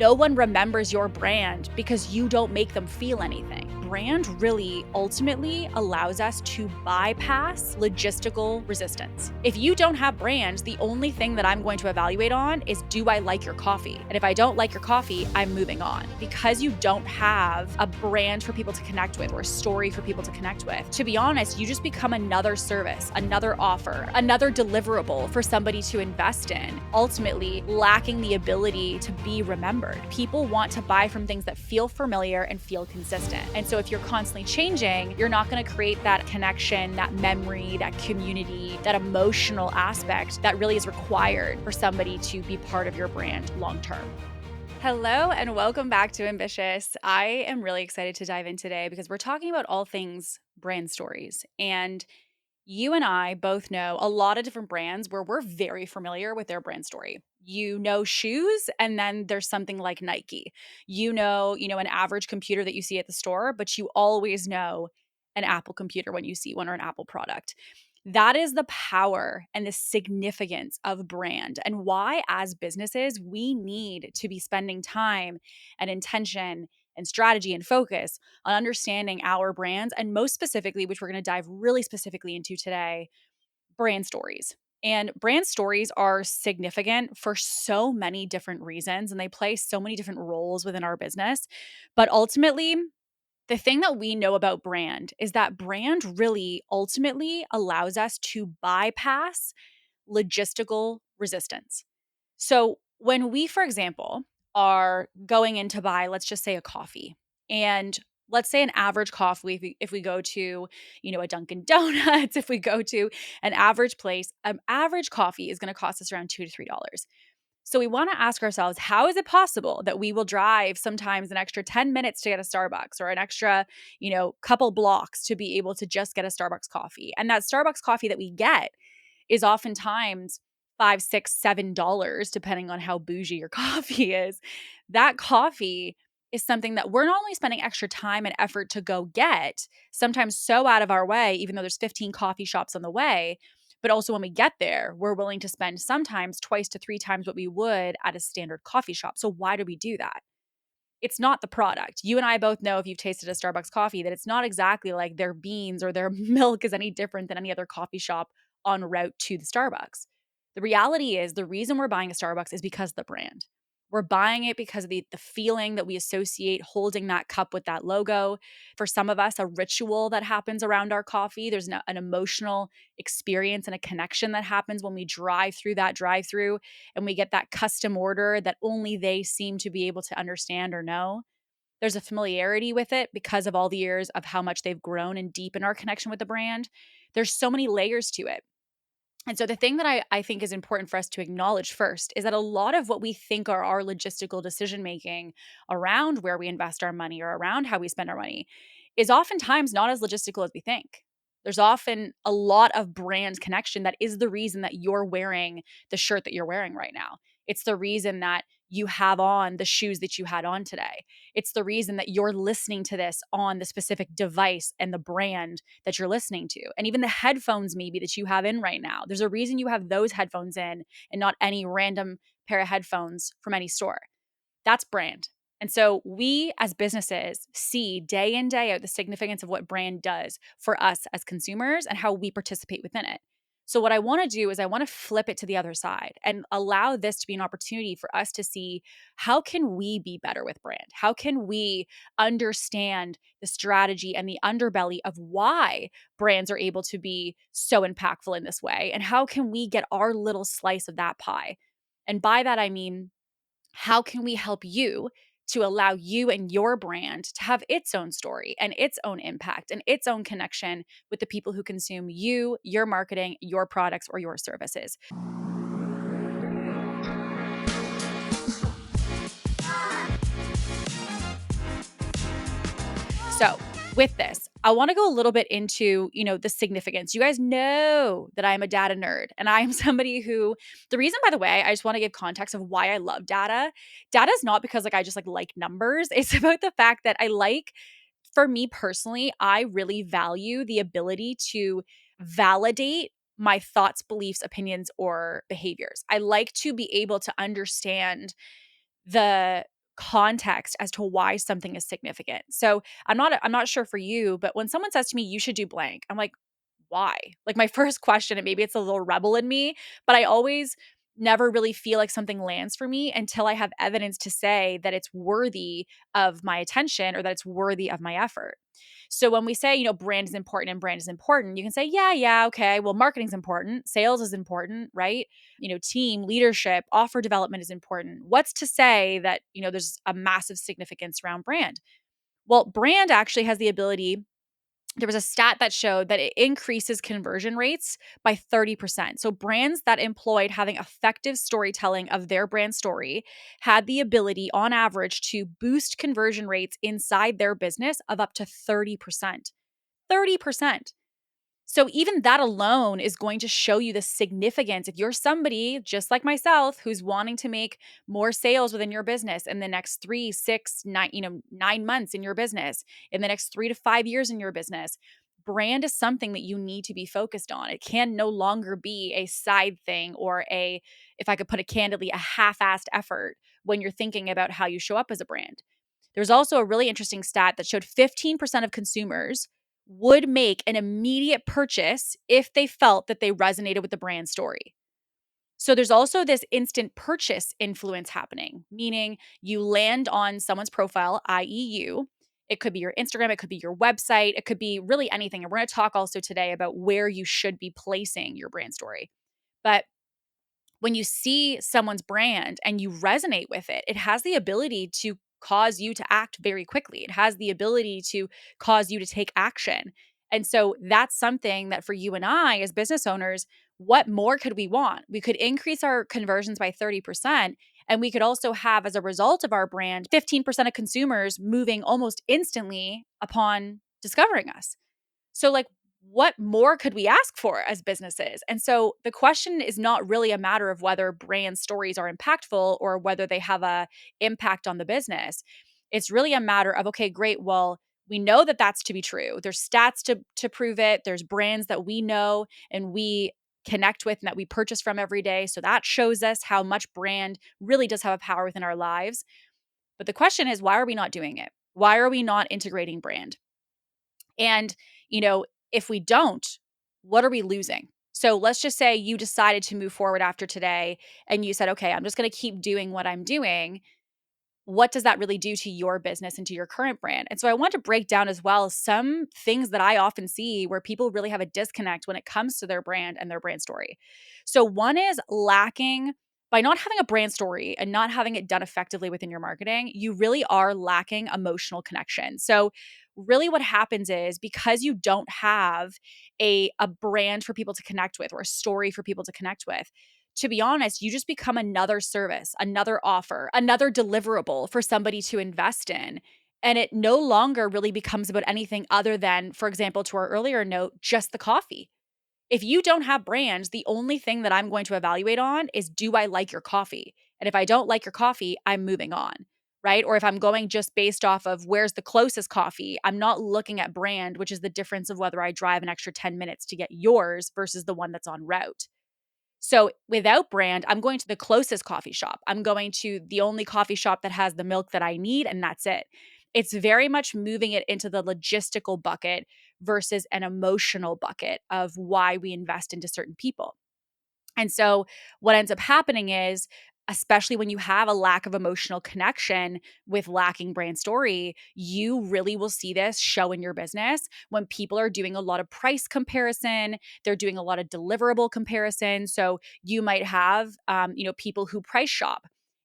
No one remembers your brand because you don't make them feel anything. Brand really ultimately allows us to bypass logistical resistance. If you don't have brands, the only thing that I'm going to evaluate on is, do I like your coffee? And if I don't like your coffee, I'm moving on. Because you don't have a brand for people to connect with or a story for people to connect with, to be honest, you just become another service, another offer, another deliverable for somebody to invest in, ultimately lacking the ability to be remembered. People want to buy from things that feel familiar and feel consistent. And so if you're constantly changing, you're not going to create that connection, that memory, that community, that emotional aspect that really is required for somebody to be part of your brand long term. Hello and welcome back to Ambitious. I am really excited to dive in today because we're talking about all things brand stories. And you and I both know a lot of different brands where we're very familiar with their brand story. You know shoes, and then there's something like Nike. An average computer that you see at the store, but you always know an Apple computer when you see one or an Apple product. That is the power and the significance of brand, and why, as businesses, we need to be spending time and intention and strategy and focus on understanding our brands, and most specifically, which we're going to dive really specifically into today, brand stories. And brand stories are significant for so many different reasons, and they play so many different roles within our business. But ultimately, the thing that we know about brand is that brand really ultimately allows us to bypass logistical resistance. So when we, for example, are going in to buy, let's just say a coffee, and let's say an average coffee, if we go to, a Dunkin' Donuts, if we go to an average place, an average coffee is going to cost us around $2 to $3. So we want to ask ourselves, how is it possible that we will drive sometimes an extra 10 minutes to get a Starbucks, or an extra, couple blocks to be able to just get a Starbucks coffee? And that Starbucks coffee that we get is oftentimes $5, $6, $7, depending on how bougie your coffee is. That coffee is something that we're not only spending extra time and effort to go get, sometimes so out of our way, even though there's 15 coffee shops on the way, but also when we get there, we're willing to spend sometimes twice to three times what we would at a standard coffee shop. So why do we do that? It's not the product. You and I both know, if you've tasted a Starbucks coffee, that it's not exactly like their beans or their milk is any different than any other coffee shop en route to the Starbucks. The reality is, the reason we're buying a Starbucks is because of the brand. We're buying it because of the feeling that we associate holding that cup with that logo. For some of us, a ritual that happens around our coffee. There's an emotional experience and a connection that happens when we drive through that drive-through and we get that custom order that only they seem to be able to understand or know. There's a familiarity with it because of all the years of how much they've grown and deepened our connection with the brand. There's so many layers to it. And so the thing that I think is important for us to acknowledge first is that a lot of what we think are our logistical decision making around where we invest our money or around how we spend our money is oftentimes not as logistical as we think. There's often a lot of brand connection that is the reason that you're wearing the shirt that you're wearing right now. It's the reason that you have on the shoes that you had on today. It's the reason that you're listening to this on the specific device and the brand that you're listening to. And even the headphones maybe that you have in right now. There's a reason you have those headphones in and not any random pair of headphones from any store. That's brand. And so we as businesses see day in, day out the significance of what brand does for us as consumers and how we participate within it. So what I want to do is I want to flip it to the other side and allow this to be an opportunity for us to see, how can we be better with brand? How can we understand the strategy and the underbelly of why brands are able to be so impactful in this way? And how can we get our little slice of that pie? And by that, I mean, how can we help you to allow you and your brand to have its own story and its own impact and its own connection with the people who consume you, your marketing, your products, or your services? So, with this, I want to go a little bit into, the significance. You guys know that I'm a data nerd, and I am somebody who, the reason, by the way, I just want to give context of why I love data. Data is not because I just like numbers. It's about the fact that for me personally, I really value the ability to validate my thoughts, beliefs, opinions, or behaviors. I like to be able to understand the context as to why something is significant. So I'm not sure for you, but when someone says to me, you should do blank, I'm like, why? Like my first question, and maybe it's a little rebel in me, but I always never really feel like something lands for me until I have evidence to say that it's worthy of my attention or that it's worthy of my effort. So when we say, brand is important and brand is important, you can say, yeah, okay, well, marketing's important, sales is important, right? Team leadership, offer development is important. What's to say that, there's a massive significance around brand? Well, brand actually has the ability. There was a stat that showed that it increases conversion rates by 30%. So brands that employed having effective storytelling of their brand story had the ability on average to boost conversion rates inside their business of up to 30%. 30%. So even that alone is going to show you the significance. If you're somebody just like myself who's wanting to make more sales within your business in the next 3, 6, 9, 9 months in your business, in the next 3 to 5 years in your business, brand is something that you need to be focused on. It can no longer be a side thing or if I could put it candidly, a half-assed effort when you're thinking about how you show up as a brand. There's also a really interesting stat that showed 15% of consumers would make an immediate purchase if they felt that they resonated with the brand story. So there's also this instant purchase influence happening, meaning you land on someone's profile, i.e., you. It could be your Instagram, it could be your website, it could be really anything. And we're going to talk also today about where you should be placing your brand story. But when you see someone's brand and you resonate with it, it has the ability to cause you to act very quickly. It has the ability to cause you to take action. And so that's something that for you and I as business owners, what more could we want? We could increase our conversions by 30%. And we could also have, as a result of our brand, 15% of consumers moving almost instantly upon discovering us. So, like, what more could we ask for as businesses? And so the question is not really a matter of whether brand stories are impactful or whether they have a impact on the business. It's really a matter of, okay, great. Well, we know that that's to be true. There's stats to prove it. There's brands that we know and we connect with and that we purchase from every day. So that shows us how much brand really does have a power within our lives. But the question is, why are we not doing it? Why are we not integrating brand? And, if we don't, what are we losing? So let's just say you decided to move forward after today and you said, okay, I'm just going to keep doing what I'm doing. What does that really do to your business and to your current brand? And so I want to break down as well some things that I often see where people really have a disconnect when it comes to their brand and their brand story. So one is lacking by not having a brand story and not having it done effectively within your marketing, you really are lacking emotional connection. So really what happens is because you don't have a brand for people to connect with or a story for people to connect with, to be honest, you just become another service, another offer, another deliverable for somebody to invest in. And it no longer really becomes about anything other than, for example, to our earlier note, just the coffee. If you don't have brands, the only thing that I'm going to evaluate on is, do I like your coffee? And if I don't like your coffee, I'm moving on, right? Or if I'm going just based off of where's the closest coffee, I'm not looking at brand, which is the difference of whether I drive an extra 10 minutes to get yours versus the one that's en route. So without brand, I'm going to the closest coffee shop. I'm going to the only coffee shop that has the milk that I need, and that's it. It's very much moving it into the logistical bucket versus an emotional bucket of why we invest into certain people. And so what ends up happening is, especially when you have a lack of emotional connection with lacking brand story, you really will see this show in your business when people are doing a lot of price comparison, they're doing a lot of deliverable comparison. So you might have, people who price shop.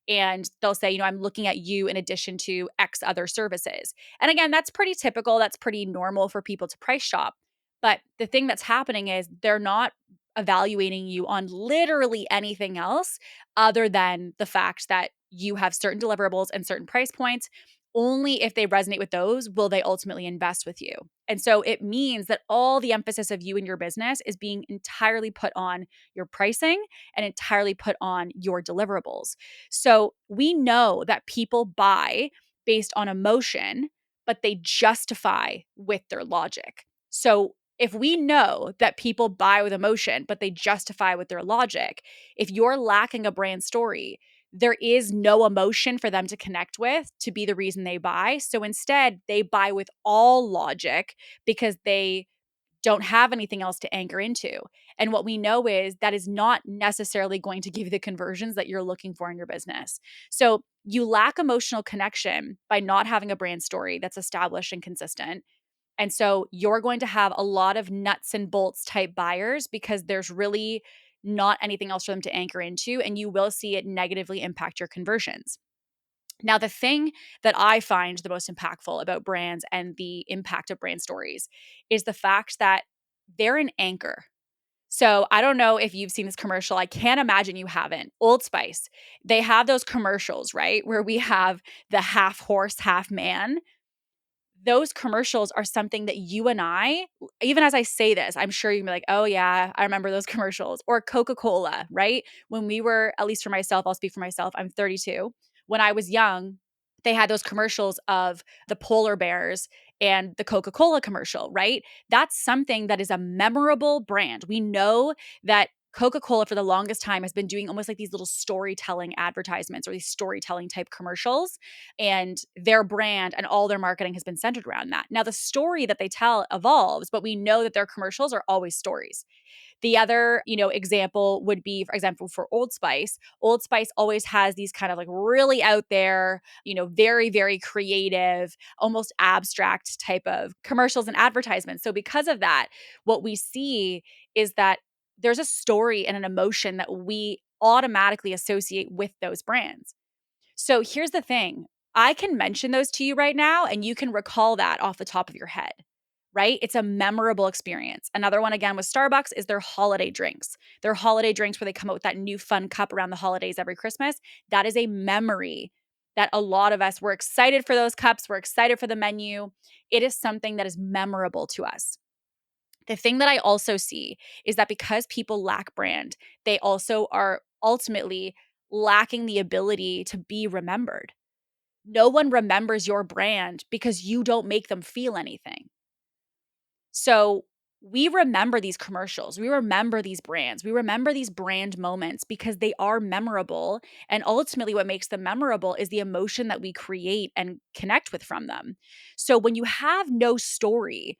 And they'll say, I'm looking at you in addition to X other services. And again, that's pretty typical. That's pretty normal for people to price shop. But the thing that's happening is they're not evaluating you on literally anything else other than the fact that you have certain deliverables and certain price points. Only if they resonate with those will they ultimately invest with you. And so it means that all the emphasis of you and your business is being entirely put on your pricing and entirely put on your deliverables. So we know that people buy based on emotion, but they justify with their logic. So if we know that people buy with emotion, but they justify with their logic, if you're lacking a brand story, there is no emotion for them to connect with to be the reason they buy. So instead, they buy with all logic because they don't have anything else to anchor into. And what we know is that is not necessarily going to give you the conversions that you're looking for in your business. So you lack emotional connection by not having a brand story that's established and consistent. And so you're going to have a lot of nuts and bolts type buyers because there's really not anything else for them to anchor into, and you will see it negatively impact your conversions. Now, the thing that I find the most impactful about brands and the impact of brand stories is the fact that they're an anchor. So I don't know if you've seen this commercial. I can't imagine you haven't. Old Spice, they have those commercials, right? Where we have the half horse, half man. Those commercials are something that you and I, even as I say this, I'm sure you're gonna be like, oh yeah, I remember those commercials. Or Coca-Cola, right? When we were, at least for myself, I'll speak for myself, I'm 32. When I was young, they had those commercials of the polar bears and the Coca-Cola commercial, right? That's something that is a memorable brand. We know that Coca-Cola for the longest time has been doing almost like these little storytelling advertisements or these storytelling type commercials, and their brand and all their marketing has been centered around that. Now the story that they tell evolves, but we know that their commercials are always stories. The other, example would be, for example, for Old Spice. Old Spice always has these kind of like really out there, very, very creative, almost abstract type of commercials and advertisements. So because of that, what we see is that there's a story and an emotion that we automatically associate with those brands. So here's the thing. I can mention those to you right now, and you can recall that off the top of your head, right? It's a memorable experience. Another one, again, with Starbucks is their holiday drinks. Their holiday drinks where they come out with that new fun cup around the holidays every Christmas. That is a memory that a lot of us were excited for those cups. We're excited for the menu. It is something that is memorable to us. The thing that I also see is that because people lack brand, they also are ultimately lacking the ability to be remembered. No one remembers your brand because you don't make them feel anything. So we remember these commercials, we remember these brands, we remember these brand moments because they are memorable. And ultimately, what makes them memorable is the emotion that we create and connect with from them. So when you have no story,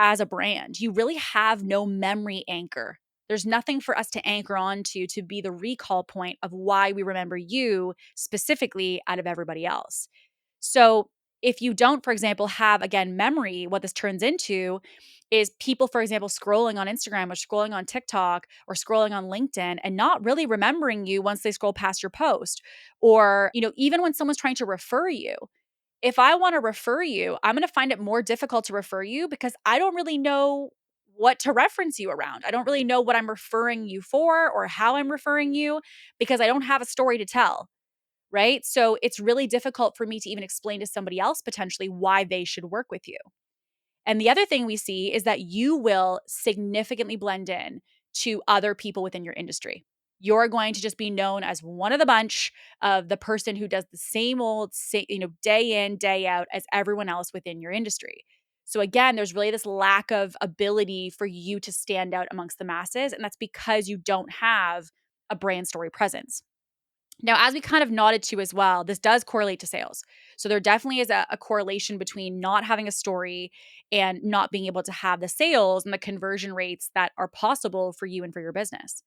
as a brand, you really have no memory anchor. There's nothing for us to anchor onto to be the recall point of why we remember you specifically out of everybody else. So, if you don't, for example, have again memory, what this turns into is people, for example, scrolling on Instagram or scrolling on TikTok or scrolling on LinkedIn and not really remembering you once they scroll past your post. Or, even when someone's trying to refer you, if I want to refer you, I'm going to find it more difficult to refer you because I don't really know what to reference you around. I don't really know what I'm referring you for or how I'm referring you because I don't have a story to tell. Right. So it's really difficult for me to even explain to somebody else potentially why they should work with you. And the other thing we see is that you will significantly blend in to other people within your industry. You're going to just be known as one of the bunch of the person who does the same old, day in, day out as everyone else within your industry. So again, there's really this lack of ability for you to stand out amongst the masses. And that's because you don't have a brand story presence. Now, as we kind of nodded to as well, this does correlate to sales. So there definitely is a correlation between not having a story and not being able to have the sales and the conversion rates that are possible for you and for your business.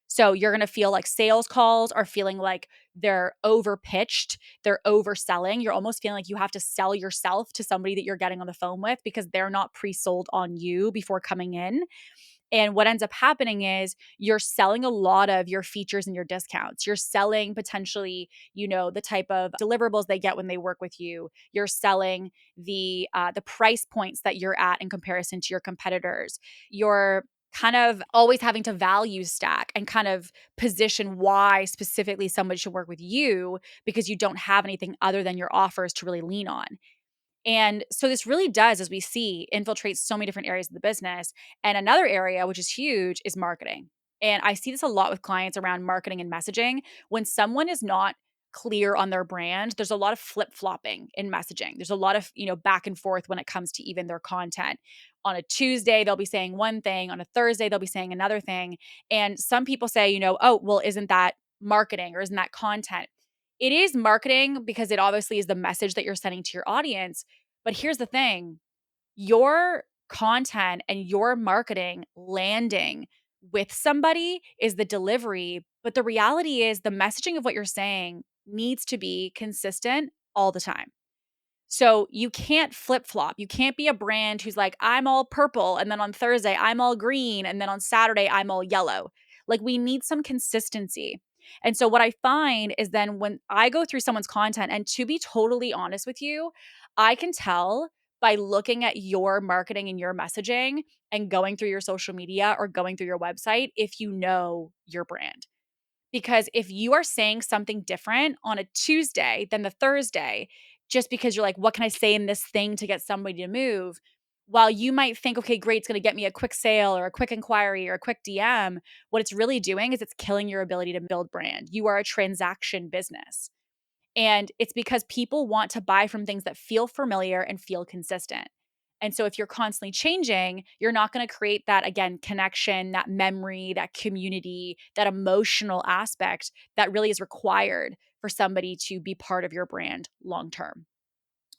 So you're going to feel like sales calls are feeling like they're over pitched, they're overselling. You're almost feeling like you have to sell yourself to somebody that you're getting on the phone with because they're not pre-sold on you before coming in. And what ends up happening is you're selling a lot of your features and your discounts. You're selling potentially, the type of deliverables they get when they work with you. You're selling the price points that you're at in comparison to your competitors. You're kind of always having to value stack and kind of position why specifically somebody should work with you because you don't have anything other than your offers to really lean on. And so this really does, as we see, infiltrate so many different areas of the business. And another area, which is huge, is marketing. And I see this a lot with clients around marketing and messaging. When someone is not clear on their brand, there's a lot of flip-flopping in messaging. There's a lot of, back and forth when it comes to even their content. On a Tuesday, they'll be saying one thing. On a Thursday, they'll be saying another thing. And some people say, oh, well, isn't that marketing or isn't that content? It is marketing because it obviously is the message that you're sending to your audience. But here's the thing, your content and your marketing landing with somebody is the delivery. But the reality is the messaging of what you're saying needs to be consistent all the time. So you can't flip flop. You can't be a brand who's like, I'm all purple. And then on Thursday, I'm all green. And then on Saturday, I'm all yellow. Like we need some consistency. And so what I find is then when I go through someone's content, and to be totally honest with you, I can tell by looking at your marketing and your messaging and going through your social media or going through your website if you know your brand. Because if you are saying something different on a Tuesday than the Thursday, just because you're like, what can I say in this thing to get somebody to move? While you might think, okay, great, it's going to get me a quick sale or a quick inquiry or a quick DM, what it's really doing is it's killing your ability to build brand. You are a transaction business. And it's because people want to buy from things that feel familiar and feel consistent. And so if you're constantly changing, you're not going to create that, again, connection, that memory, that community, that emotional aspect that really is required for somebody to be part of your brand long term.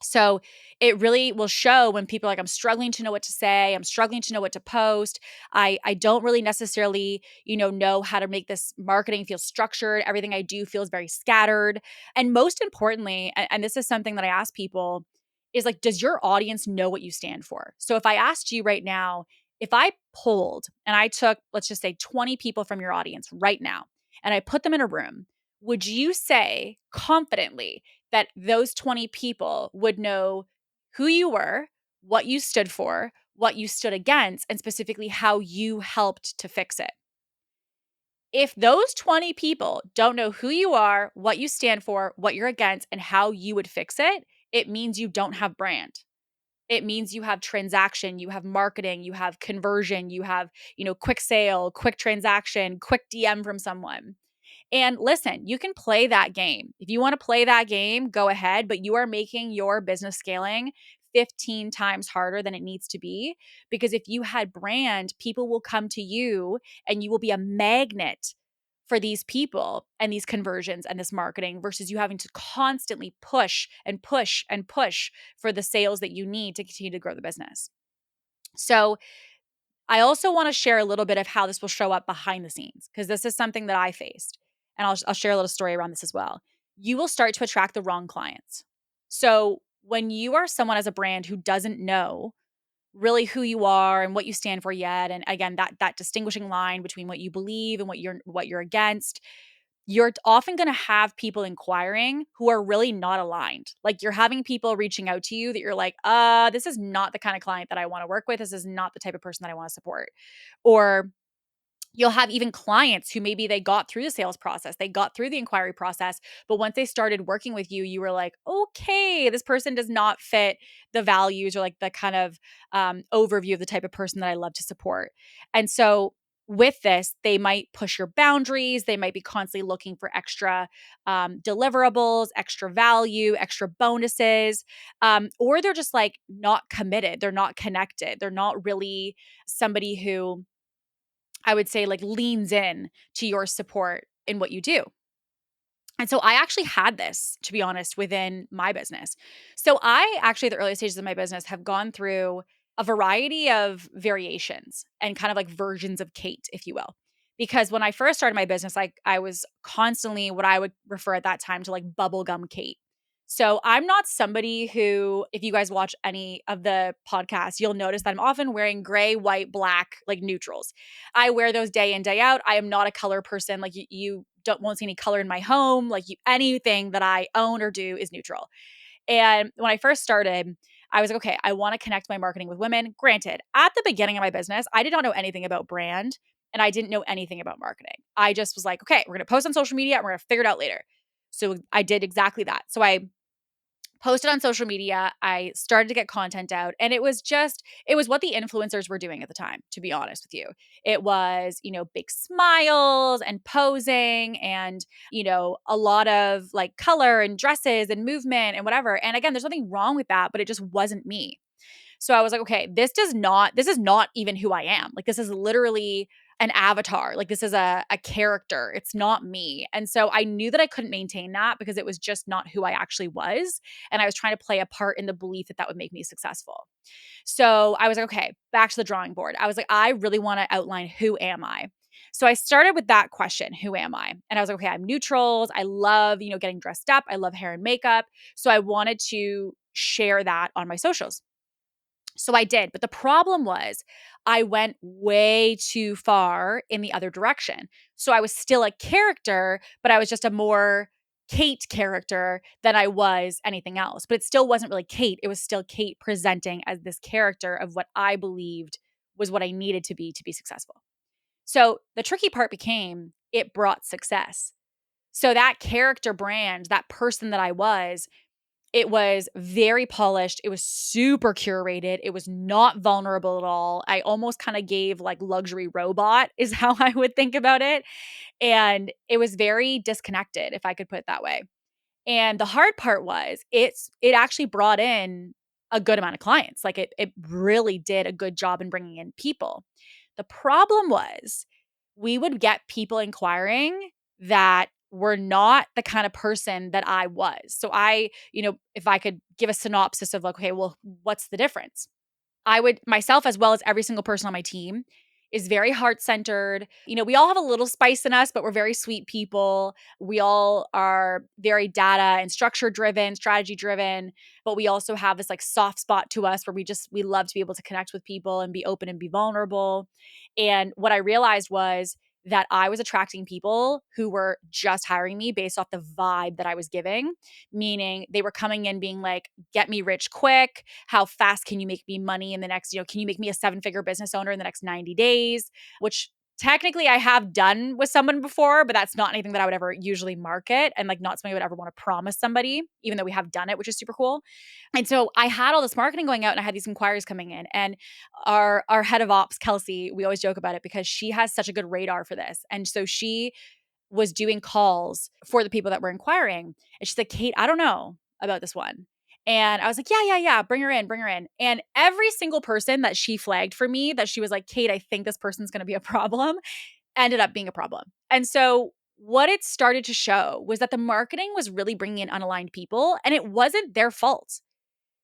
So it really will show when people are like, I'm struggling to know what to say. I'm struggling to know what to post. I don't really necessarily, know how to make this marketing feel structured. Everything I do feels very scattered. And most importantly, and this is something that I ask people, is like, does your audience know what you stand for? So if I asked you right now, if I polled and I took, let's just say 20 people from your audience right now, and I put them in a room, would you say confidently that those 20 people would know who you were, what you stood for, what you stood against, and specifically how you helped to fix it? If those 20 people don't know who you are, what you stand for, what you're against, and how you would fix it, it means you don't have brand. It means you have transaction, you have marketing, you have conversion, you have, quick sale, quick transaction, quick DM from someone. And listen, you can play that game. If you want to play that game, go ahead, but you are making your business scaling 15 times harder than it needs to be. Because if you had brand, people will come to you and you will be a magnet for these people and these conversions and this marketing versus you having to constantly push and push and push for the sales that you need to continue to grow the business. So, I also want to share a little bit of how this will show up behind the scenes because this is something that I faced. And I'll share a little story around this as well. You will start to attract the wrong clients. So when you are someone as a brand who doesn't know really who you are and what you stand for yet, and again, that distinguishing line between what you believe and what you're against, you're often going to have people inquiring who are really not aligned. Like you're having people reaching out to you that you're like, this is not the kind of client that I want to work with. This is not the type of person that I want to support. Or you'll have even clients who maybe they got through the sales process, they got through the inquiry process, but once they started working with you, you were like, okay, this person does not fit the values or like the kind of overview of the type of person that I love to support. And so with this, they might push your boundaries. They might be constantly looking for extra deliverables, extra value, extra bonuses, or they're just like not committed. They're not connected. They're not really somebody who I would say like leans in to your support in what you do. And so I actually had this, to be honest, within my business. So I actually, at the early stages of my business, have gone through a variety of variations and kind of like versions of Kate, if you will. Because when I first started my business, I was constantly what I would refer at that time to like bubblegum Kate. So I'm not somebody who, if you guys watch any of the podcasts, you'll notice that I'm often wearing gray, white, black, like neutrals. I wear those day in, day out. I am not a color person. Like you won't see any color in my home. Like anything that I own or do is neutral. And when I first started, I was like, okay, I want to connect my marketing with women. Granted, at the beginning of my business, I did not know anything about brand and I didn't know anything about marketing. I just was like, okay, we're going to post on social media and we're going to figure it out later. So I did exactly that. So I posted on social media. I started to get content out and it was what the influencers were doing at the time, to be honest with you. It was, big smiles and posing and, a lot of like color and dresses and movement and whatever. And again, there's nothing wrong with that, but it just wasn't me. So I was like, okay, this is not even who I am. Like this is literally an avatar. Like this is a character. It's not me. And so I knew that I couldn't maintain that because it was just not who I actually was. And I was trying to play a part in the belief that that would make me successful. So I was like, okay, back to the drawing board. I was like, I really want to outline who am I? So I started with that question, who am I? And I was like, okay, I'm neutrals. I love, getting dressed up. I love hair and makeup. So I wanted to share that on my socials. So I did. But the problem was I went way too far in the other direction. So I was still a character, but I was just a more Kate character than I was anything else. But it still wasn't really Kate. It was still Kate presenting as this character of what I believed was what I needed to be successful. So the tricky part became it brought success. So that character brand, that person that I was, it was very polished. It was super curated. It was not vulnerable at all. I almost kind of gave like luxury robot is how I would think about it. And it was very disconnected, if I could put it that way. And the hard part was it actually brought in a good amount of clients. Like it really did a good job in bringing in people. The problem was we would get people inquiring that were not the kind of person that I was. So if I could give a synopsis of like, okay, well, what's the difference? I would myself as well as every single person on my team is very heart-centered. We all have a little spice in us, but we're very sweet people. We all are very data and structure driven, strategy driven, but we also have this like soft spot to us where we love to be able to connect with people and be open and be vulnerable. And what I realized was that I was attracting people who were just hiring me based off the vibe that I was giving, meaning they were coming in being like, get me rich quick. How fast can you make me money in the next, can you make me a 7-figure business owner in the next 90 days? Which technically I have done with someone before, but that's not anything that I would ever usually market and like not something I would ever want to promise somebody, even though we have done it, which is super cool. And so I had all this marketing going out and I had these inquiries coming in. And our head of ops, Kelsey, we always joke about it because she has such a good radar for this. And so she was doing calls for the people that were inquiring. And she's like, Kate, I don't know about this one. And I was like, yeah, bring her in, bring her in. And every single person that she flagged for me that she was like, Kate, I think this person's going to be a problem, ended up being a problem. And so what it started to show was that the marketing was really bringing in unaligned people and it wasn't their fault.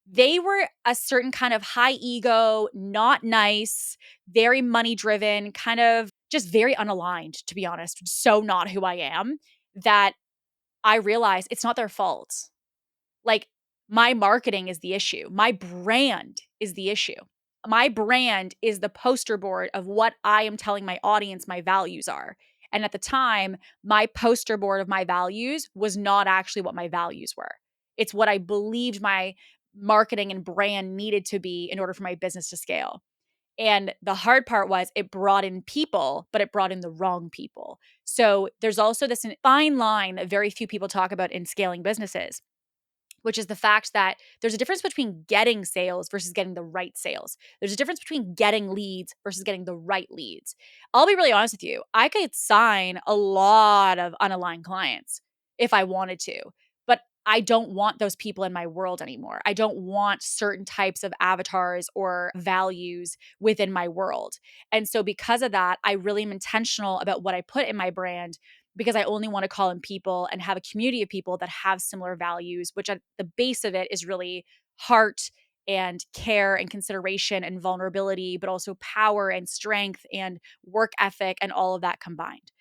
They were a certain kind of high ego, not nice, very money driven, kind of just very unaligned, to be honest. So not who I am that I realized it's not their fault. Like my marketing is the issue. My brand is the issue. My brand is the poster board of what I am telling my audience my values are. And at the time, my poster board of my values was not actually what my values were. It's what I believed my marketing and brand needed to be in order for my business to scale. And the hard part was it brought in people, but it brought in the wrong people. So there's also this fine line that very few people talk about in scaling businesses, which is the fact that there's a difference between getting sales versus getting the right sales. There's a difference between getting leads versus getting the right leads. I'll be really honest with you. I could sign a lot of unaligned clients if I wanted to, but I don't want those people in my world anymore. I don't want certain types of avatars or values within my world. And so because of that, I really am intentional about what I put in my brand because I only want to call in people and have a community of people that have similar values, which at the base of it is really heart and care and consideration and vulnerability, but also power and strength and work ethic and all of that combined.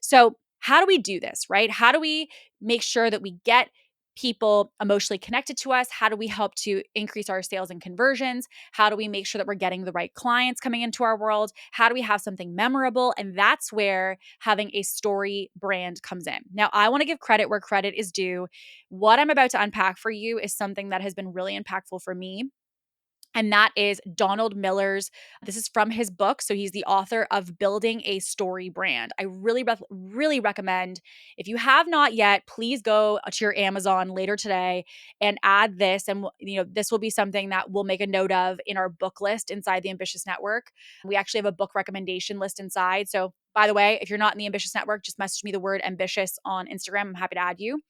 So, how do we do this, right? How do we make sure that we get people emotionally connected to us? How do we help to increase our sales and conversions? How do we make sure that we're getting the right clients coming into our world? How do we have something memorable? And that's where having a story brand comes in. Now, I want to give credit where credit is due. What I'm about to unpack for you is something that has been really impactful for me. And that is Donald Miller's. This is from his book. So he's the author of Building a Story Brand. I really recommend, if you have not yet, please go to your Amazon later today and add this. And this will be something that we'll make a note of in our book list inside the Ambitious Network. We actually have a book recommendation list inside. So by the way, if you're not in the Ambitious Network, just message me the word ambitious on Instagram. I'm happy to add you.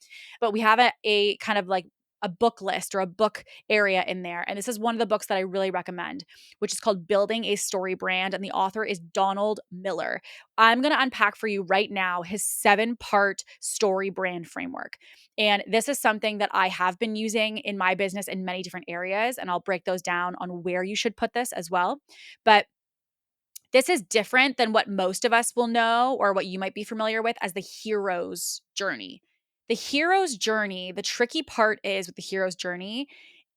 But we have a kind of like a book list or a book area in there. And this is one of the books that I really recommend, which is called Building a Story Brand. And the author is Donald Miller. I'm going to unpack for you right now his 7-part story brand framework. And this is something that I have been using in my business in many different areas. And I'll break those down on where you should put this as well. But this is different than what most of us will know or what you might be familiar with as the hero's journey. The hero's journey, the tricky part is with the hero's journey,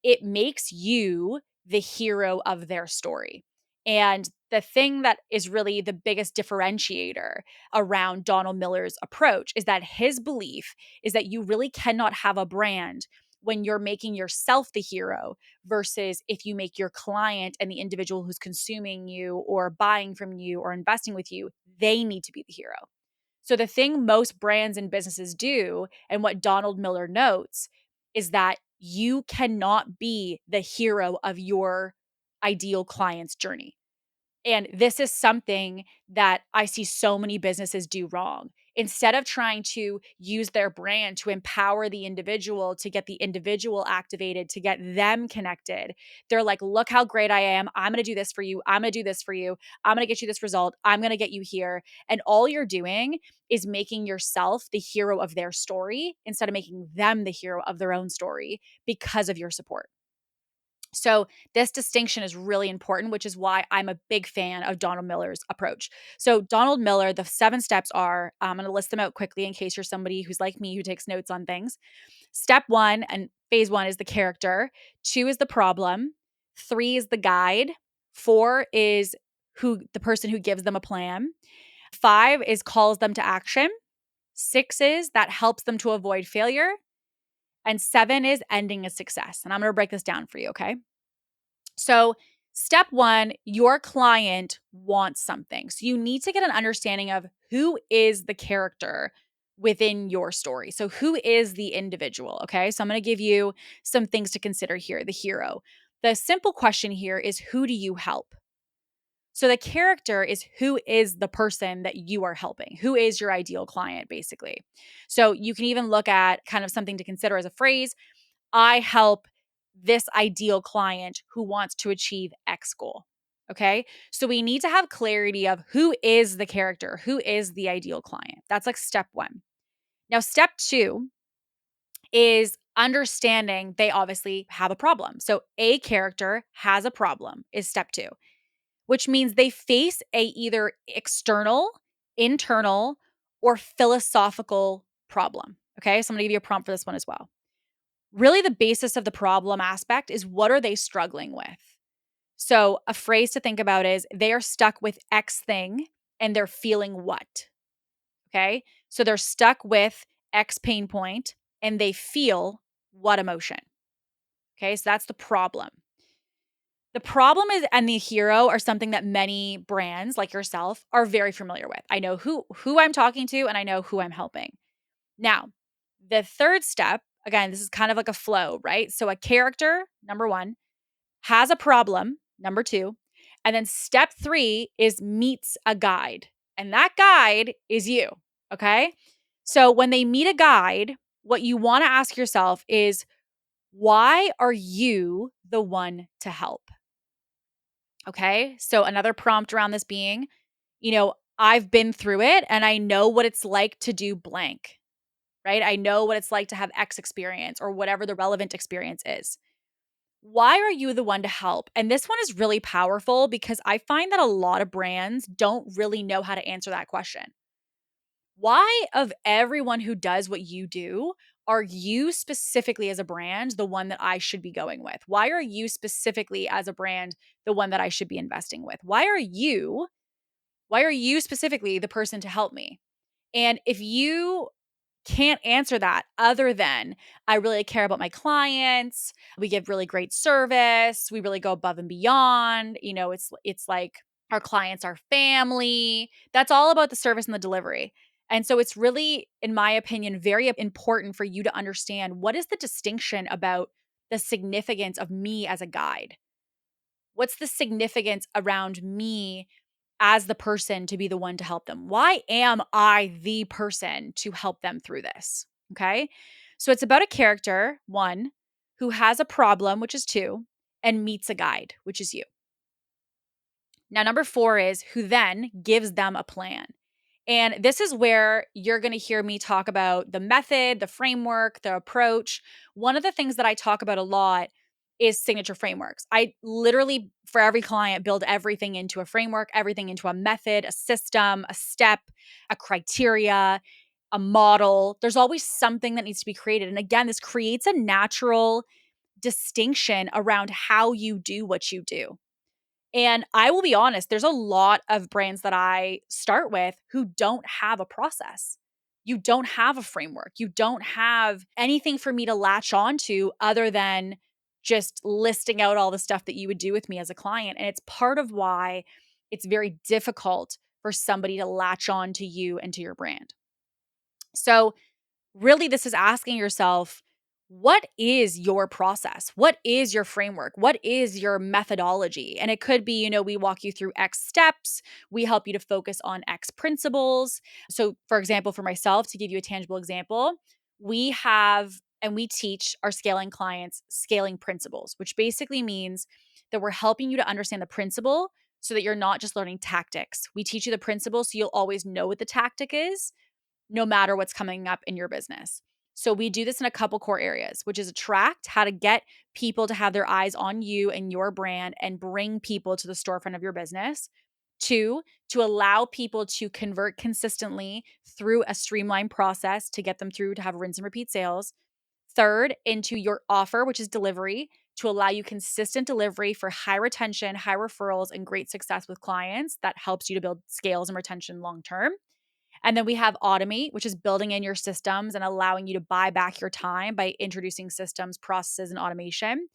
it makes you the hero of their story. And the thing that is really the biggest differentiator around Donald Miller's approach is that his belief is that you really cannot have a brand when you're making yourself the hero versus if you make your client and the individual who's consuming you or buying from you or investing with you, they need to be the hero. So the thing most brands and businesses do, and what Donald Miller notes, is that you cannot be the hero of your ideal client's journey. And this is something that I see so many businesses do wrong. Instead of trying to use their brand to empower the individual, to get the individual activated, to get them connected, they're like, look how great I am. I'm going to do this for you. I'm going to do this for you. I'm going to get you this result. I'm going to get you here. And all you're doing is making yourself the hero of their story instead of making them the hero of their own story because of your support. So this distinction is really important, which is why I'm a big fan of Donald Miller's approach. So Donald Miller, the 7 steps are, I'm going to list them out quickly in case you're somebody who's like me who takes notes on things. Step 1 and phase 1 is the character. 2 is the problem. 3 is the guide. 4 is the person who gives them a plan. 5 is calls them to action. 6 is that helps them to avoid failure. And 7 is ending a success. And I'm going to break this down for you, okay? So, step 1, your client wants something. So, you need to get an understanding of who is the character within your story. So, who is the individual? Okay. So, I'm going to give you some things to consider here. The hero. The simple question here is who do you help? So, the character is who is the person that you are helping? Who is your ideal client, basically? So, you can even look at kind of something to consider as a phrase. I help this ideal client who wants to achieve X goal. Okay. So we need to have clarity of who is the character, who is the ideal client. That's like step 1. Now, step 2 is understanding they obviously have a problem. So a character has a problem is step 2, which means they face a either external, internal, or philosophical problem. Okay. So I'm going to give you a prompt for this one as well. Really, the basis of the problem aspect is what are they struggling with? So, a phrase to think about is they are stuck with X thing and they're feeling what? Okay. So, they're stuck with X pain point and they feel what emotion? Okay. So, that's the problem. The problem is, and the hero are something that many brands like yourself are very familiar with. I know who I'm talking to and I know who I'm helping. Now, the third step, again, this is kind of like a flow, right? So a character, number 1, has a problem, number 2, and then step 3 is meets a guide. And that guide is you, okay? So when they meet a guide, what you want to ask yourself is, why are you the one to help? Okay? So another prompt around this being, I've been through it and I know what it's like to do blank. Right? I know what it's like to have X experience or whatever the relevant experience is. Why are you the one to help? And this one is really powerful because I find that a lot of brands don't really know how to answer that question. Why, of everyone who does what you do, are you specifically as a brand the one that I should be going with? Why are you specifically as a brand the one that I should be investing with? Why are you specifically the person to help me? And if you can't answer that other than I really care about my clients, we give really great service, we really go above and beyond, it's like our clients are family. That's all about the service and the delivery. And so it's really, in my opinion, very important for you to understand what is the distinction about the significance of me as a guide. What's the significance around me as the person to be the one to help them? Why am I the person to help them through this? Okay. So it's about a character, 1. who has a problem, which is 2, and meets a guide, which is you. Now, number 4 is who then gives them a plan. And this is where you're going to hear me talk about the method, the framework, the approach. One of the things that I talk about a lot is signature frameworks. I literally, for every client, build everything into a framework, everything into a method, a system, a step, a criteria, a model. There's always something that needs to be created. And again, this creates a natural distinction around how you do what you do. And I will be honest, there's a lot of brands that I start with who don't have a process. You don't have a framework. You don't have anything for me to latch onto other than just listing out all the stuff that you would do with me as a client. And it's part of why it's very difficult for somebody to latch on to you and to your brand. So, really, this is asking yourself, what is your process? What is your framework? What is your methodology? And it could be, we walk you through X steps. We help you to focus on X principles. So, for example, for myself, to give you a tangible example, we have and we teach our scaling clients scaling principles, which basically means that we're helping you to understand the principle so that you're not just learning tactics. We teach you the principle so you'll always know what the tactic is no matter what's coming up in your business. So we do this in a couple core areas, which is attract, how to get people to have their eyes on you and your brand and bring people to the storefront of your business. 2, to allow people to convert consistently through a streamlined process to get them through to have rinse and repeat sales. 3rd, into your offer, which is delivery, to allow you consistent delivery for high retention, high referrals, and great success with clients. That helps you to build scales and retention long term. And then we have automate, which is building in your systems and allowing you to buy back your time by introducing systems, processes, and automation.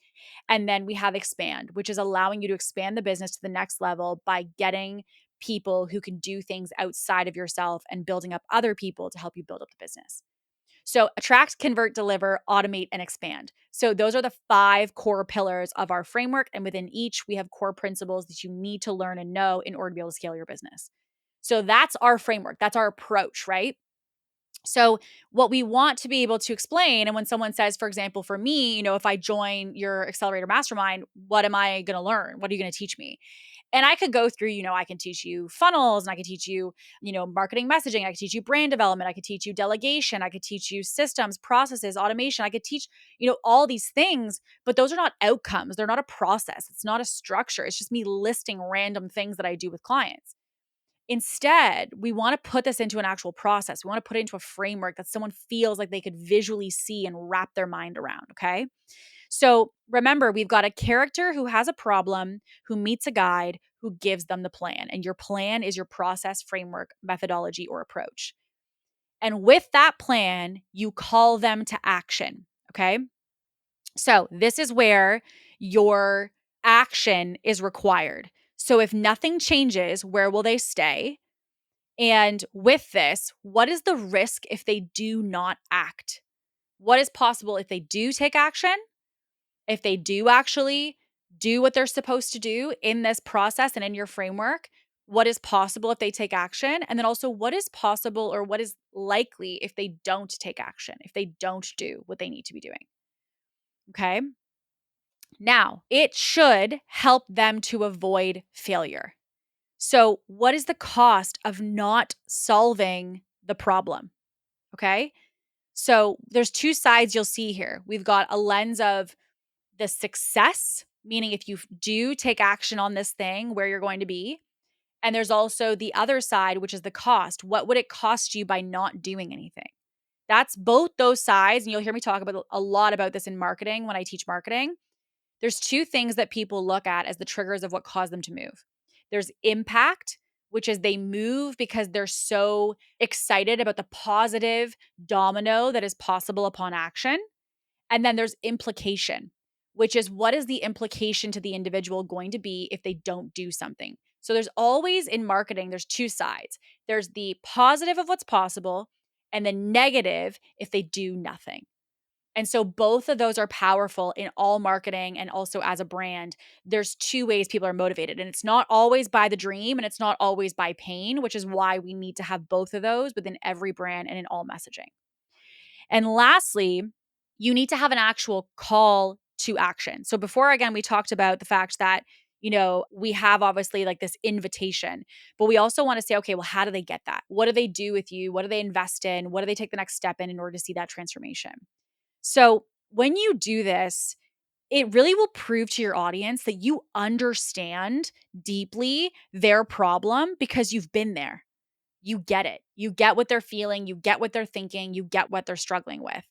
And then we have expand, which is allowing you to expand the business to the next level by getting people who can do things outside of yourself and building up other people to help you build up the business. So attract, convert, deliver, automate, and expand. So those are the 5 core pillars of our framework. And within each, we have core principles that you need to learn and know in order to be able to scale your business. So that's our framework. That's our approach, right? So what we want to be able to explain, and when someone says, for example, for me, if I join your accelerator mastermind, what am I going to learn? What are you going to teach me? And I could go through, I can teach you funnels and I could teach you, marketing messaging. I could teach you brand development. I could teach you delegation. I could teach you systems, processes, automation. I could teach, all these things, but those are not outcomes. They're not a process. It's not a structure. It's just me listing random things that I do with clients. Instead, we want to put this into an actual process. We want to put it into a framework that someone feels like they could visually see and wrap their mind around, okay? So remember, we've got a character who has a problem, who meets a guide, who gives them the plan. And your plan is your process, framework, methodology, or approach. And with that plan, you call them to action, okay? So this is where your action is required. So if nothing changes, where will they stay? And with this, what is the risk if they do not act? What is possible if they do take action? If they do actually do what they're supposed to do in this process and in your framework, what is possible if they take action? And then also, what is possible or what is likely if they don't take action, if they don't do what they need to be doing? Okay. Now, it should help them to avoid failure. So, what is the cost of not solving the problem? Okay. So, there's 2 sides you'll see here. We've got a lens of the success, meaning if you do take action on this thing, where you're going to be. And there's also the other side, which is the cost. What would it cost you by not doing anything? That's both those sides. And you'll hear me talk about a lot about this in marketing when I teach marketing. There's 2 things that people look at as the triggers of what caused them to move. There's impact, which is they move because they're so excited about the positive domino that is possible upon action. And then there's implication, which is what is the implication to the individual going to be if they don't do something? So there's always in marketing, there's 2 sides. There's the positive of what's possible and the negative if they do nothing. And so both of those are powerful in all marketing and also as a brand. There's 2 ways people are motivated, and it's not always by the dream and it's not always by pain, which is why we need to have both of those within every brand and in all messaging. And lastly, you need to have an actual call to action. So before, again, we talked about the fact that, we have obviously like this invitation, but we also want to say, okay, well, how do they get that? What do they do with you? What do they invest in? What do they take the next step in order to see that transformation? So when you do this, it really will prove to your audience that you understand deeply their problem because you've been there. You get it. You get what they're feeling, you get what they're thinking, you get what they're struggling with.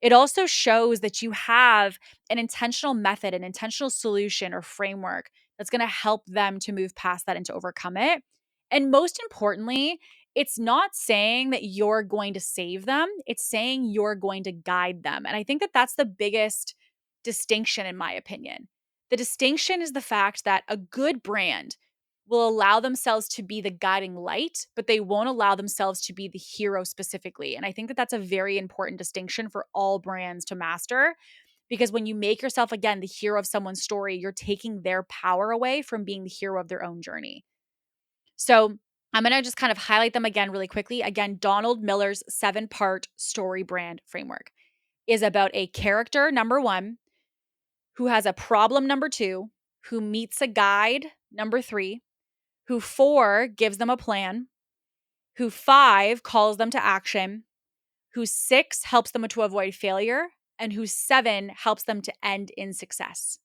It also shows that you have an intentional method, an intentional solution or framework that's going to help them to move past that and to overcome it. And most importantly, it's not saying that you're going to save them, it's saying you're going to guide them. And I think that that's the biggest distinction, in my opinion. The distinction is the fact that a good brand will allow themselves to be the guiding light, but they won't allow themselves to be the hero specifically. And I think that that's a very important distinction for all brands to master, because when you make yourself, again, the hero of someone's story, you're taking their power away from being the hero of their own journey. So I'm going to just kind of highlight them again really quickly. Again, Donald Miller's 7-part story brand framework is about a character, number one, who has a problem, number two, who meets a guide, number three, who 4 gives them a plan, who 5 calls them to action, who 6 helps them to avoid failure, and who 7 helps them to end in success.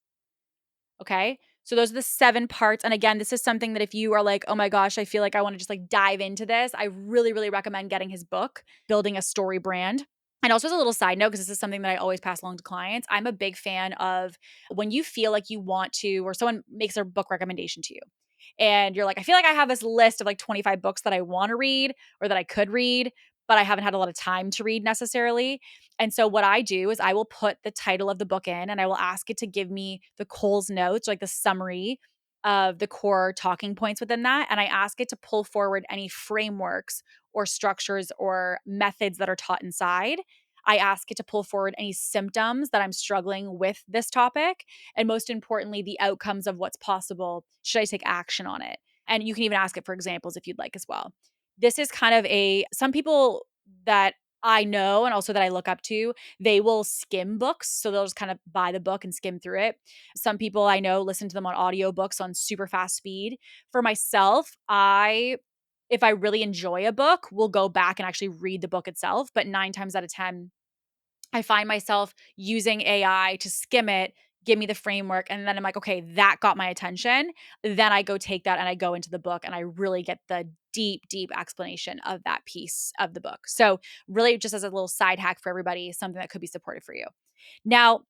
Okay? So those are the 7 parts. And again, this is something that if you are like, oh my gosh, I feel like I want to just like dive into this, I really, really recommend getting his book, Building a Story Brand. And also, as a little side note, because this is something that I always pass along to clients, I'm a big fan of when you feel like you want to, or someone makes a book recommendation to you, and you're like, I feel like I have this list of like 25 books that I want to read or that I could read, but I haven't had a lot of time to read necessarily. And so what I do is I will put the title of the book in and I will ask it to give me the Cole's notes, like the summary of the core talking points within that. And I ask it to pull forward any frameworks or structures or methods that are taught inside. I ask it to pull forward any symptoms that I'm struggling with this topic. And most importantly, the outcomes of what's possible. Should I take action on it? And you can even ask it for examples if you'd like as well. This is kind of some people that I know and also that I look up to, they will skim books. So they'll just kind of buy the book and skim through it. Some people I know listen to them on audiobooks on super fast speed. For myself, if I really enjoy a book, will go back and actually read the book itself. But 9 times out of 10, I find myself using AI to skim it, give me the framework, and then I'm like, okay, that got my attention. Then I go take that and I go into the book and I really get the deep, deep explanation of that piece of the book. So, really, just as a little side hack for everybody, something that could be supportive for you. Now,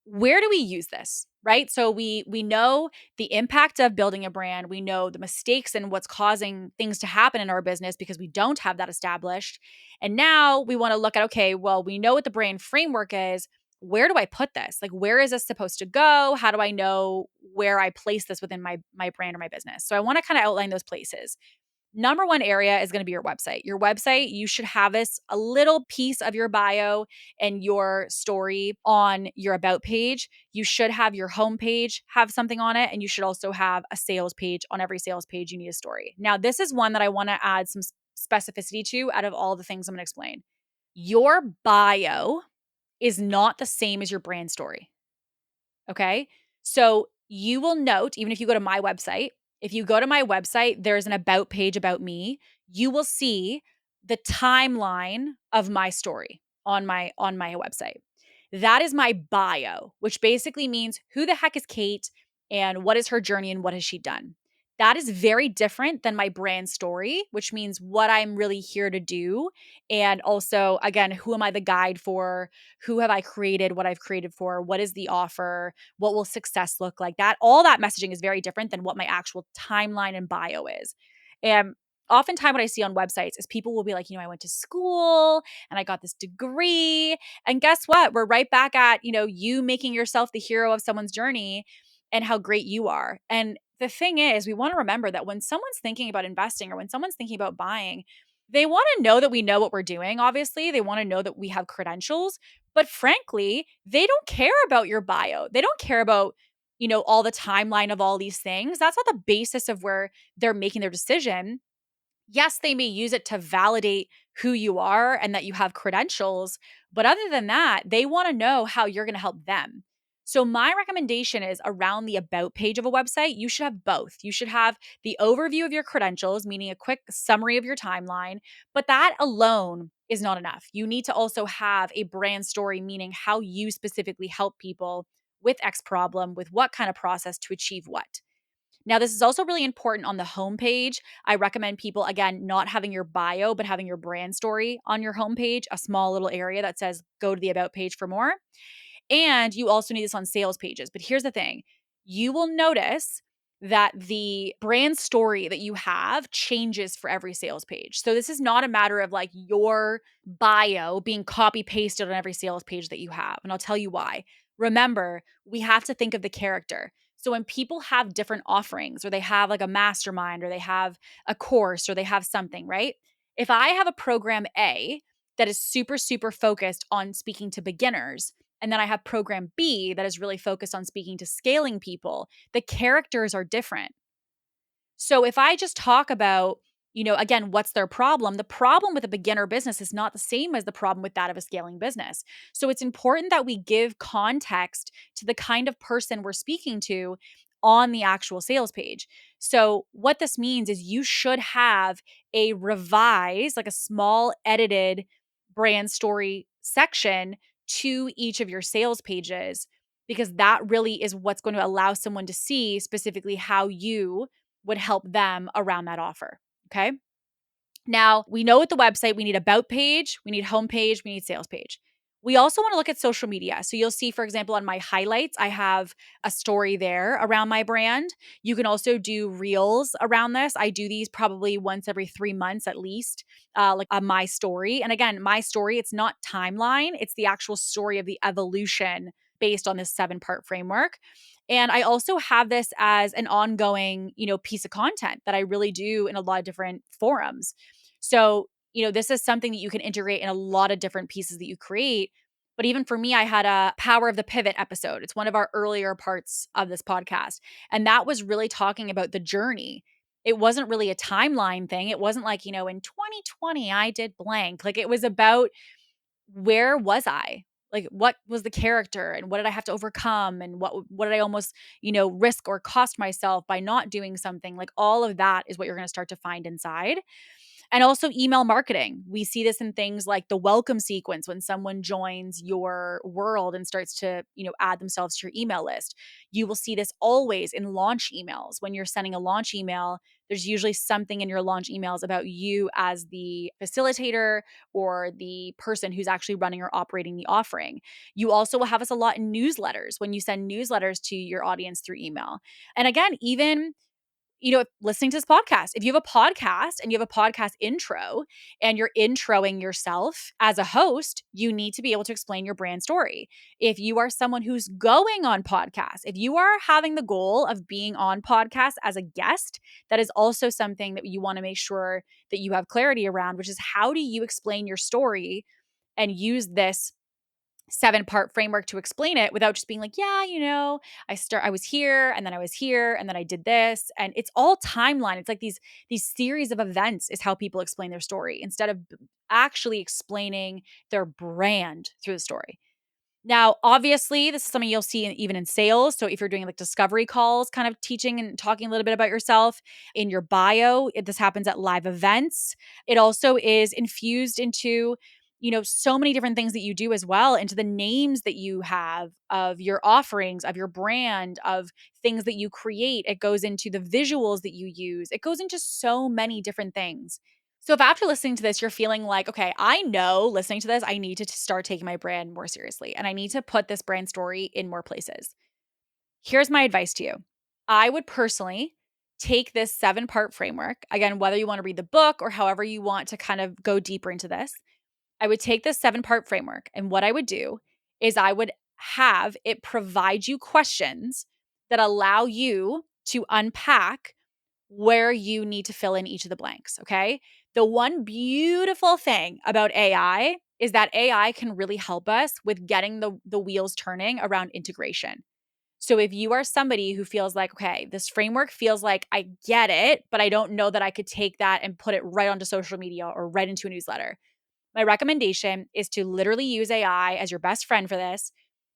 where do we use this, right? So we know the impact of building a brand. We know the mistakes and what's causing things to happen in our business because we don't have that established. And now we want to look at, okay, well, we know what the brand framework is. Where do I put this? Like, where is this supposed to go? How do I know where I place this within my brand or my business? So I want to kind of outline those places. Number one area is going to be your website. Your website, you should have this a little piece of your bio and your story on your about page. You should have your home page have something on it. And you should also have a sales page. On every sales page, you need a story. Now, this is one that I want to add some specificity to out of all the things I'm going to explain. Your bio is not the same as your brand story. Okay. So you will note, even if you go to my website, if you go to my website, there's an about page about me. You will see the timeline of my story on my website. That is my bio, which basically means who the heck is Kate and what is her journey and what has she done. That is very different than my brand story, which means what I'm really here to do. And also, again, who am I the guide for? Who have I created? What I've created for? What is the offer? What will success look like? That all that messaging is very different than what my actual timeline and bio is. And oftentimes what I see on websites is people will be like, I went to school and I got this degree. And guess what? We're right back at, you making yourself the hero of someone's journey and how great you are. And the thing is, we want to remember that when someone's thinking about investing or when someone's thinking about buying, they want to know that we know what we're doing. Obviously, they want to know that we have credentials, but frankly, they don't care about your bio. They don't care about, all the timeline of all these things. That's not the basis of where they're making their decision. Yes, they may use it to validate who you are and that you have credentials. But other than that, they want to know how you're going to help them. So, my recommendation is around the about page of a website, you should have both. You should have the overview of your credentials, meaning a quick summary of your timeline, but that alone is not enough. You need to also have a brand story, meaning how you specifically help people with X problem, with what kind of process to achieve what. Now, this is also really important on the homepage. I recommend people, again, not having your bio, but having your brand story on your homepage, a small little area that says go to the about page for more. And you also need this on sales pages. But here's the thing, you will notice that the brand story that you have changes for every sales page. So this is not a matter of like your bio being copy pasted on every sales page that you have. And I'll tell you why. Remember, we have to think of the character. So when people have different offerings, or they have like a mastermind, or they have a course, or they have something, right? If I have a program A that is super, super focused on speaking to beginners, and then I have program B that is really focused on speaking to scaling people, the characters are different. So if I just talk about, again, what's their problem? The problem with a beginner business is not the same as the problem with that of a scaling business. So it's important that we give context to the kind of person we're speaking to on the actual sales page. So what this means is you should have a revised, like a small edited brand story section to each of your sales pages, because that really is what's going to allow someone to see specifically how you would help them around that offer. Okay. Now, we know with the website, we need about page, we need homepage, we need sales page. We also want to look at social media. So you'll see, for example, on my highlights, I have a story there around my brand. You can also do reels around this. I do these probably once every 3 months at least, like a my story. And again, my story, it's not timeline, it's the actual story of the evolution based on this 7-part framework. And I also have this as an ongoing, piece of content that I really do in a lot of different forums. So, this is something that you can integrate in a lot of different pieces that you create. But even for me, I had a Power of the Pivot episode. It's one of our earlier parts of this podcast. And that was really talking about the journey. It wasn't really a timeline thing. It wasn't like, in 2020, I did blank. Like it was about, where was I? Like what was the character, and what did I have to overcome, and what did I almost, risk or cost myself by not doing something? Like all of that is what you're going to start to find inside. And also email marketing. We see this in things like the welcome sequence when someone joins your world and starts to, add themselves to your email list. You will see this always in launch emails. When you're sending a launch email, there's usually something in your launch emails about you as the facilitator or the person who's actually running or operating the offering. You also will have us a lot in newsletters when you send newsletters to your audience through email. And again, even listening to this podcast, if you have a podcast and you have a podcast intro and you're introing yourself as a host, you need to be able to explain your brand story. If you are someone who's going on podcasts, if you are having the goal of being on podcasts as a guest, that is also something that you want to make sure that you have clarity around, which is how do you explain your story and use this 7-part framework to explain it without just being like, yeah, I was here and then I was here and then I did this. And it's all timeline. It's like these series of events is how people explain their story instead of actually explaining their brand through the story. Now, obviously, this is something you'll see even in sales. So if you're doing like discovery calls, kind of teaching and talking a little bit about yourself in your bio, this happens at live events. It also is infused into, so many different things that you do as well, into the names that you have of your offerings, of your brand, of things that you create. It goes into the visuals that you use. It goes into so many different things. So if after listening to this, you're feeling like, okay, I know listening to this, I need to start taking my brand more seriously and I need to put this brand story in more places. Here's my advice to you. I would personally take this 7-part framework. Again, whether you want to read the book or however you want to kind of go deeper into this, I would take this 7-part framework. And what I would do is I would have it provide you questions that allow you to unpack where you need to fill in each of the blanks. Okay. The one beautiful thing about AI is that AI can really help us with getting the wheels turning around integration. So if you are somebody who feels like, okay, this framework feels like I get it, but I don't know that I could take that and put it right onto social media or right into a newsletter, My recommendation is to literally use AI as your best friend for this.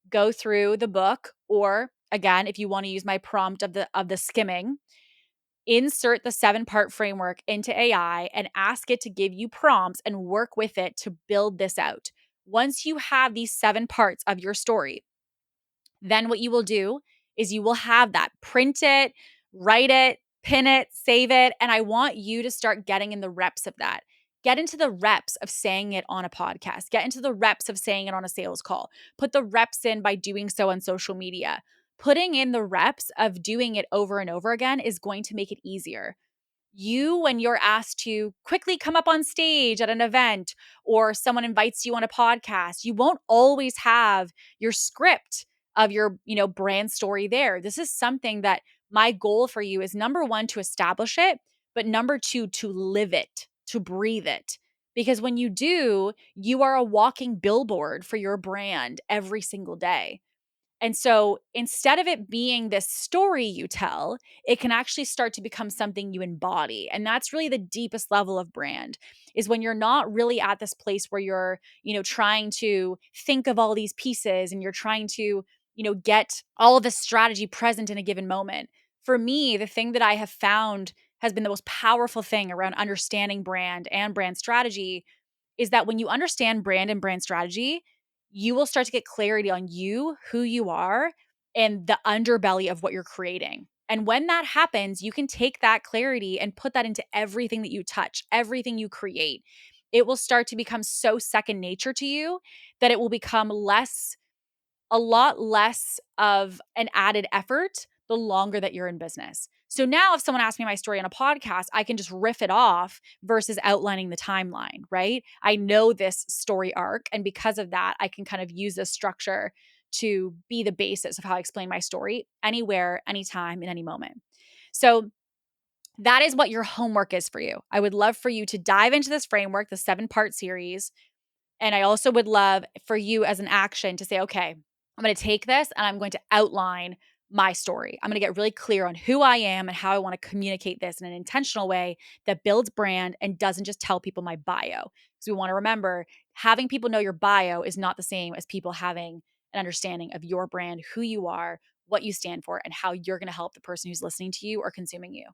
Go through the book, or again, if you want to use my prompt of the skimming, insert the 7-part framework into AI and ask it to give you prompts and work with it to build this out. Once you have these 7 parts of your story, then what you will do is you will have that. Print it, write it, pin it, save it. And I want you to start getting in the reps of that. Get into the reps of saying it on a podcast. Get into the reps of saying it on a sales call. Put the reps in by doing so on social media. Putting in the reps of doing it over and over again is going to make it easier. When you're asked to quickly come up on stage at an event or someone invites you on a podcast, you won't always have your script of your, brand story there. This is something that my goal for you is, number one, to establish it, but number two, to live it, to breathe it. Because when you do, you are a walking billboard for your brand every single day. And so instead of it being this story you tell, it can actually start to become something you embody. And that's really the deepest level of brand, is when you're not really at this place where you're, trying to think of all these pieces and you're trying to, get all of the strategy present in a given moment. For me, the thing that I have found has been the most powerful thing around understanding brand and brand strategy is that when you understand brand and brand strategy, you will start to get clarity on you, who you are, and the underbelly of what you're creating. And when that happens, you can take that clarity and put that into everything that you touch, everything you create. It will start to become so second nature to you that it will become a lot less of an added effort the longer that you're in business. So now if someone asks me my story on a podcast, I can just riff it off versus outlining the timeline, right? I know this story arc. And because of that, I can kind of use this structure to be the basis of how I explain my story anywhere, anytime, in any moment. So that is what your homework is for you. I would love for you to dive into this framework, the 7-part series. And I also would love for you as an action to say, okay, I'm going to take this and I'm going to outline my story. I'm going to get really clear on who I am and how I want to communicate this in an intentional way that builds brand and doesn't just tell people my bio. Because we want to remember, having people know your bio is not the same as people having an understanding of your brand, who you are, what you stand for, and how you're going to help the person who's listening to you or consuming you.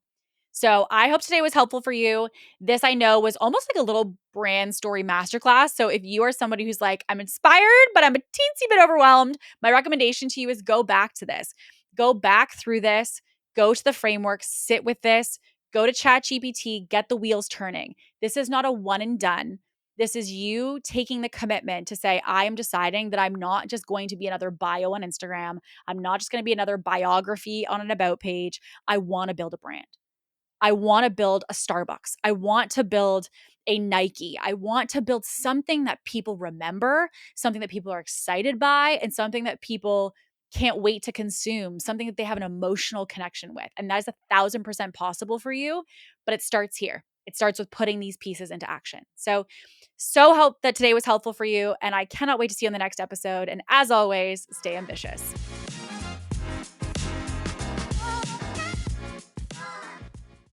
So I hope today was helpful for you. This, I know, was almost like a little brand story masterclass. So if you are somebody who's like, I'm inspired, but I'm a teensy bit overwhelmed, my recommendation to you is go back to this. Go back through this, go to the framework, sit with this, go to ChatGPT, get the wheels turning. This is not a one and done. This is you taking the commitment to say, I am deciding that I'm not just going to be another bio on Instagram. I'm not just going to be another biography on an about page. I want to build a brand. I want to build a Starbucks. I want to build a Nike. I want to build something that people remember, something that people are excited by, and something that people can't wait to consume, something that they have an emotional connection with. And that is 1,000% possible for you, but it starts here. It starts with putting these pieces into action. So hope that today was helpful for you. And I cannot wait to see you on the next episode. And as always, stay ambitious.